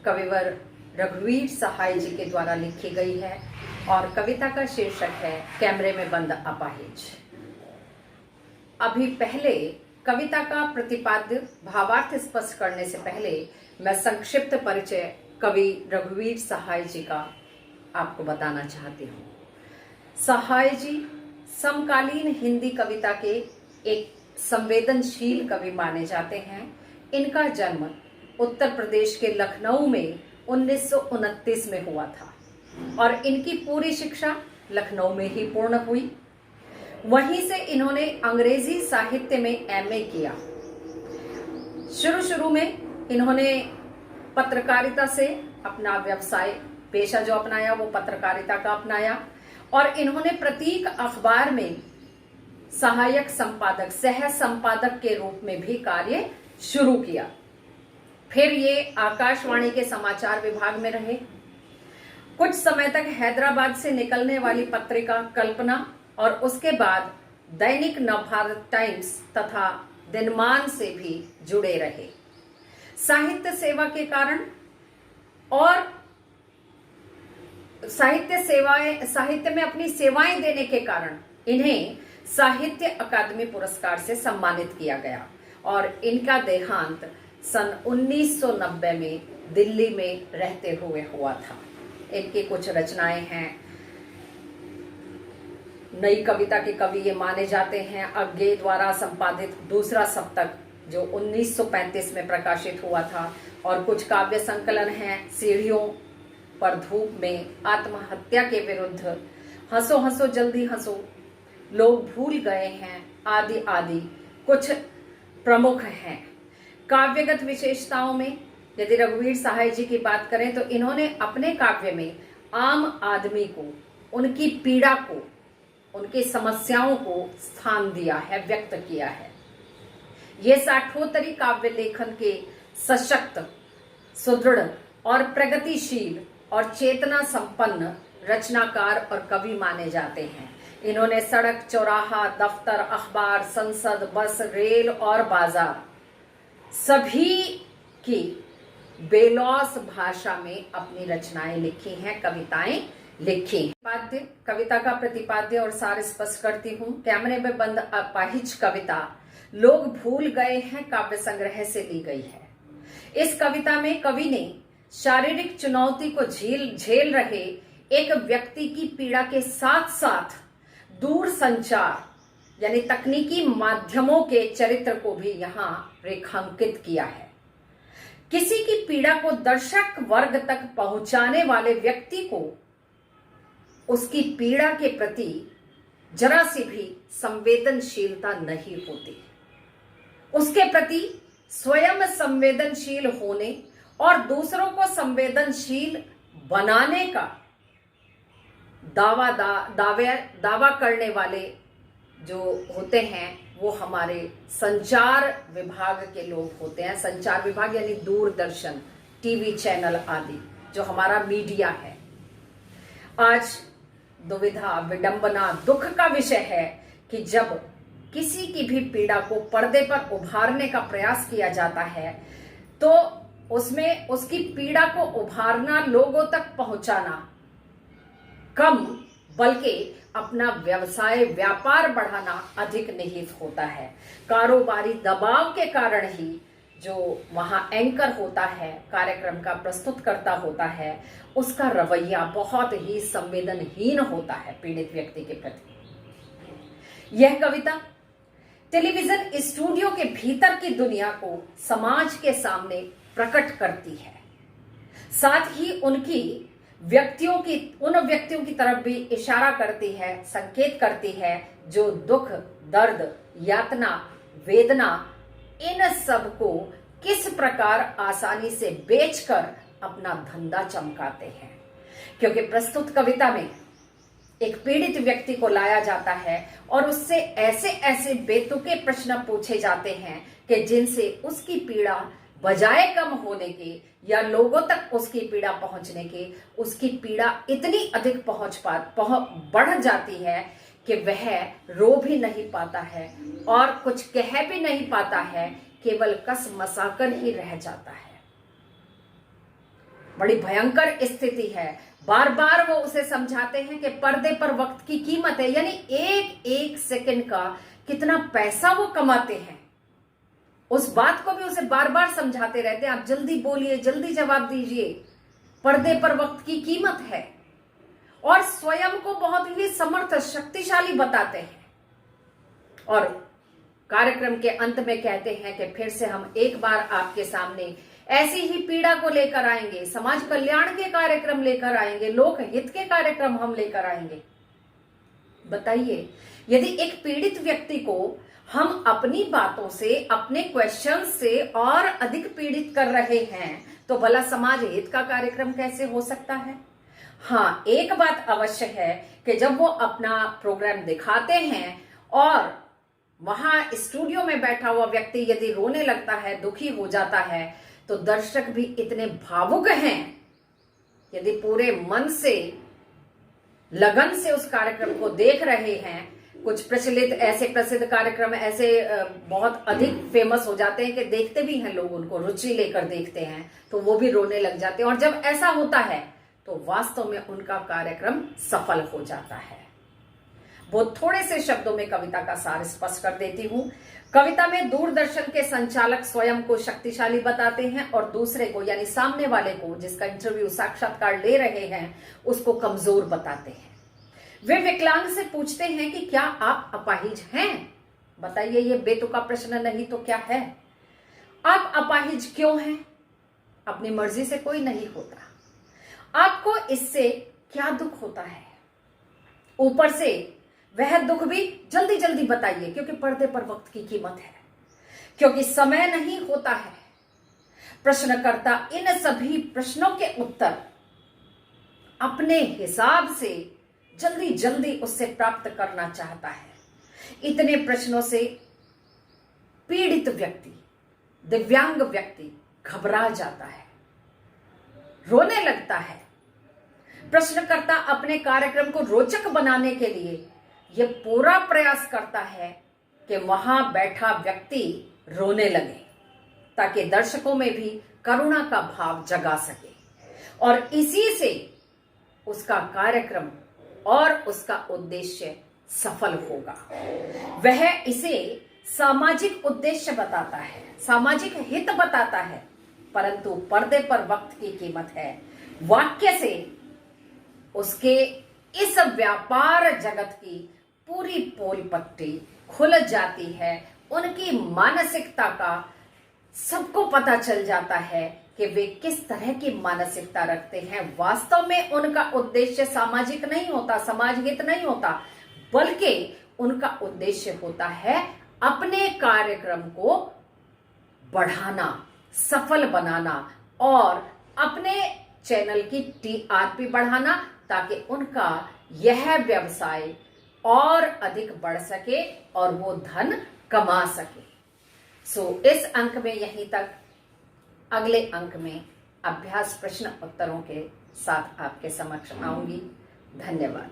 कविवर रघुवीर सहाय जी के द्वारा लिखी गई है और कविता का शीर्षक है कैमरे में बंद अपाहिज। अभी पहले कविता का प्रतिपाद्य भावार्थ स्पष्ट करने से पहले मैं संक्षिप्त परिचय कवि रघुवीर सहाय जी का आपको बताना चाहती हूँ। सहाय जी समकालीन हिंदी कविता के एक संवेदनशील कवि माने जाते हैं। इनका जन्म उत्तर प्रदेश के लखनऊ में 1929 में हुआ था और इनकी पूरी शिक्षा लखनऊ में ही पूर्ण हुई। वहीं से इन्होंने अंग्रेजी साहित्य में एमए किया। शुरू में इन्होंने पत्रकारिता से अपना व्यवसाय पेशा जो अपनाया वो पत्रकारिता का अपनाया और इन्होंने प्रतीक अखबार में सहायक संपादक सह संपादक के रूप में भी कार्य शुरू किया। फिर ये आकाशवाणी के समाचार विभाग में रहे। कुछ समय तक हैदराबाद से निकलने वाली पत्रिका कल्पना और उसके बाद दैनिक नवभारत टाइम्स तथा दिनमान से भी जुड़े रहे। साहित्य सेवा के कारण और साहित्य में अपनी सेवाएं देने के कारण इन्हें साहित्य अकादमी पुरस्कार से सम्मानित किया गया और इनका देहांत सन 1990 में दिल्ली में रहते हुए हुआ था। इनकी कुछ रचनाएं हैं। नई कविता के कवि ये माने जाते हैं। अज्ञे द्वारा संपादित दूसरा सप्तक जो 1935 में प्रकाशित हुआ था और कुछ काव्य संकलन हैं। सीढ़ियों पर धूप में, आत्महत्या के विरुद्ध, हंसो हंसो जल्दी हंसो, लोग भूल गए हैं आदि आदि कुछ प्रमुख हैं। काव्यगत विशेषताओं में यदि रघुवीर सहाय जी की बात करें तो इन्होंने अपने काव्य में आम आदमी को, उनकी पीड़ा को, उनकी समस्याओं को स्थान दिया है, व्यक्त किया है। ये साठोत्तरी काव्य लेखन के सशक्त, सुदृढ़ और प्रगतिशील और चेतना संपन्न रचनाकार और कवि माने जाते हैं। इन्होंने सड़क, चौराहा, दफ्तर, अखबार, संसद, बस, रेल और बाजार सभी की बेलौस भाषा में अपनी रचनाएं लिखी हैं, कविताएं लिखी हैं। कविता का प्रतिपाद्य और सार स्पष्ट करती हूँ। कैमरे में बंद अपाहिज कविता लोग भूल गए हैं काव्य संग्रह से ली गई है। इस कविता में कवि ने शारीरिक चुनौती को झेल रहे एक व्यक्ति की पीड़ा के साथ साथ दूर संचार यानी तकनीकी माध्यमों के चरित्र को भी यहाँ रेखांकित किया है। किसी की पीड़ा को दर्शक वर्ग तक पहुंचाने वाले व्यक्ति को उसकी पीड़ा के प्रति जरा सी भी संवेदनशीलता नहीं होती। उसके प्रति स्वयं संवेदनशील होने और दूसरों को संवेदनशील बनाने का दावा करने वाले जो होते हैं वो हमारे संचार विभाग के लोग होते हैं। संचार विभाग यानी दूरदर्शन, टीवी चैनल आदि जो हमारा मीडिया है। आज दुविधा, विडंबना, दुख का विषय है कि जब किसी की भी पीड़ा को पर्दे पर उभारने का प्रयास किया जाता है तो उसमें उसकी पीड़ा को उभारना, लोगों तक पहुंचाना कम बल्कि अपना व्यवसाय, व्यापार बढ़ाना अधिक निहित होता है। कारोबारी दबाव के कारण ही जो वहां एंकर होता है, कार्यक्रम का प्रस्तुत करता होता है, उसका रवैया बहुत ही संवेदनहीन होता है पीड़ित व्यक्ति के प्रति। यह कविता टेलीविजन स्टूडियो के भीतर की दुनिया को समाज के सामने प्रकट करती है। साथ ही उन व्यक्तियों की तरफ भी इशारा करती है, संकेत करती है जो दुख, दर्द, यातना, वेदना इन सब को किस प्रकार आसानी से बेचकर अपना धंधा चमकाते हैं। क्योंकि प्रस्तुत कविता में एक पीड़ित व्यक्ति को लाया जाता है और उससे ऐसे ऐसे बेतुके प्रश्न पूछे जाते हैं कि जिनसे उसकी पीड़ा बजाय कम होने के या लोगों तक उसकी पीड़ा पहुंचने के, उसकी पीड़ा इतनी अधिक बढ़ जाती है कि वह रो भी नहीं पाता है और कुछ कह भी नहीं पाता है, केवल कस मसाकर ही रह जाता है। बड़ी भयंकर स्थिति है। बार बार वो उसे समझाते हैं कि पर्दे पर वक्त की कीमत है, यानी एक एक सेकंड का कितना पैसा वो कमाते हैं, उस बात को भी उसे बार बार समझाते रहते हैं। आप जल्दी बोलिए, जल्दी जवाब दीजिए, पर्दे पर वक्त की कीमत है। और स्वयं को बहुत ही समर्थ, शक्तिशाली बताते हैं। और कार्यक्रम के अंत में कहते हैं कि फिर से हम एक बार आपके सामने ऐसी ही पीड़ा को लेकर आएंगे, समाज कल्याण के कार्यक्रम लेकर आएंगे, लोक हित के कार्यक्रम हम लेकर आएंगे। बताइए, यदि एक पीड़ित व्यक्ति को हम अपनी बातों से, अपने क्वेश्चन से और अधिक पीड़ित कर रहे हैं, तो भला समाज हित का कार्यक्रम कैसे हो सकता है? हाँ, एक बात अवश्य है कि जब वो अपना प्रोग्राम दिखाते हैं और वहां स्टूडियो में बैठा हुआ व्यक्ति यदि रोने लगता है, दुखी हो जाता है, तो दर्शक भी इतने भावुक हैं, यदि पूरे मन से, लगन से उस कार्यक्रम को देख रहे हैं। कुछ प्रचलित ऐसे प्रसिद्ध कार्यक्रम ऐसे बहुत अधिक फेमस हो जाते हैं कि देखते भी हैं लोग, उनको रुचि लेकर देखते हैं, तो वो भी रोने लग जाते हैं। और जब ऐसा होता है तो वास्तव में उनका कार्यक्रम सफल हो जाता है। बहुत थोड़े से शब्दों में कविता का सार स्पष्ट कर देती हूं। कविता में दूरदर्शन के संचालक स्वयं को शक्तिशाली बताते हैं और दूसरे को, यानी सामने वाले को, जिसका इंटरव्यू, साक्षात्कार ले रहे हैं, उसको कमजोर बताते हैं। वे विकलांग से पूछते हैं कि क्या आप अपाहिज हैं? बताइए, ये बेतुका प्रश्न नहीं तो क्या है? आप अपाहिज क्यों हैं? अपनी मर्जी से कोई नहीं होता। आपको इससे क्या दुख होता है? ऊपर से वह दुख भी जल्दी जल्दी बताइए, क्योंकि पर्दे पर वक्त की कीमत है, क्योंकि समय नहीं होता है। प्रश्नकर्ता इन सभी प्रश्नों के उत्तर अपने हिसाब से जल्दी जल्दी उससे प्राप्त करना चाहता है। इतने प्रश्नों से पीड़ित व्यक्ति, दिव्यांग व्यक्ति घबरा जाता है, रोने लगता है। प्रश्नकर्ता अपने कार्यक्रम को रोचक बनाने के लिए यह पूरा प्रयास करता है कि वहां बैठा व्यक्ति रोने लगे, ताकि दर्शकों में भी करुणा का भाव जगा सके, और इसी से उसका कार्यक्रम और उसका उद्देश्य सफल होगा। वह इसे सामाजिक उद्देश्य बताता है, सामाजिक हित बताता है, परंतु पर्दे पर वक्त की कीमत है वाक्य से उसके इस व्यापार जगत की पूरी पोल पट्टी खुल जाती है। उनकी मानसिकता का सबको पता चल जाता है कि वे किस तरह की मानसिकता रखते हैं। वास्तव में उनका उद्देश्य सामाजिक नहीं होता, समाज हित नहीं होता, बल्कि उनका उद्देश्य होता है अपने कार्यक्रम को बढ़ाना, सफल बनाना और अपने चैनल की टीआरपी बढ़ाना, ताकि उनका यह व्यवसाय और अधिक बढ़ सके और वो धन कमा सके। इस अंक में यहीं तक। अगले अंक में अभ्यास प्रश्न उत्तरों के साथ आपके समक्ष आऊंगी। धन्यवाद।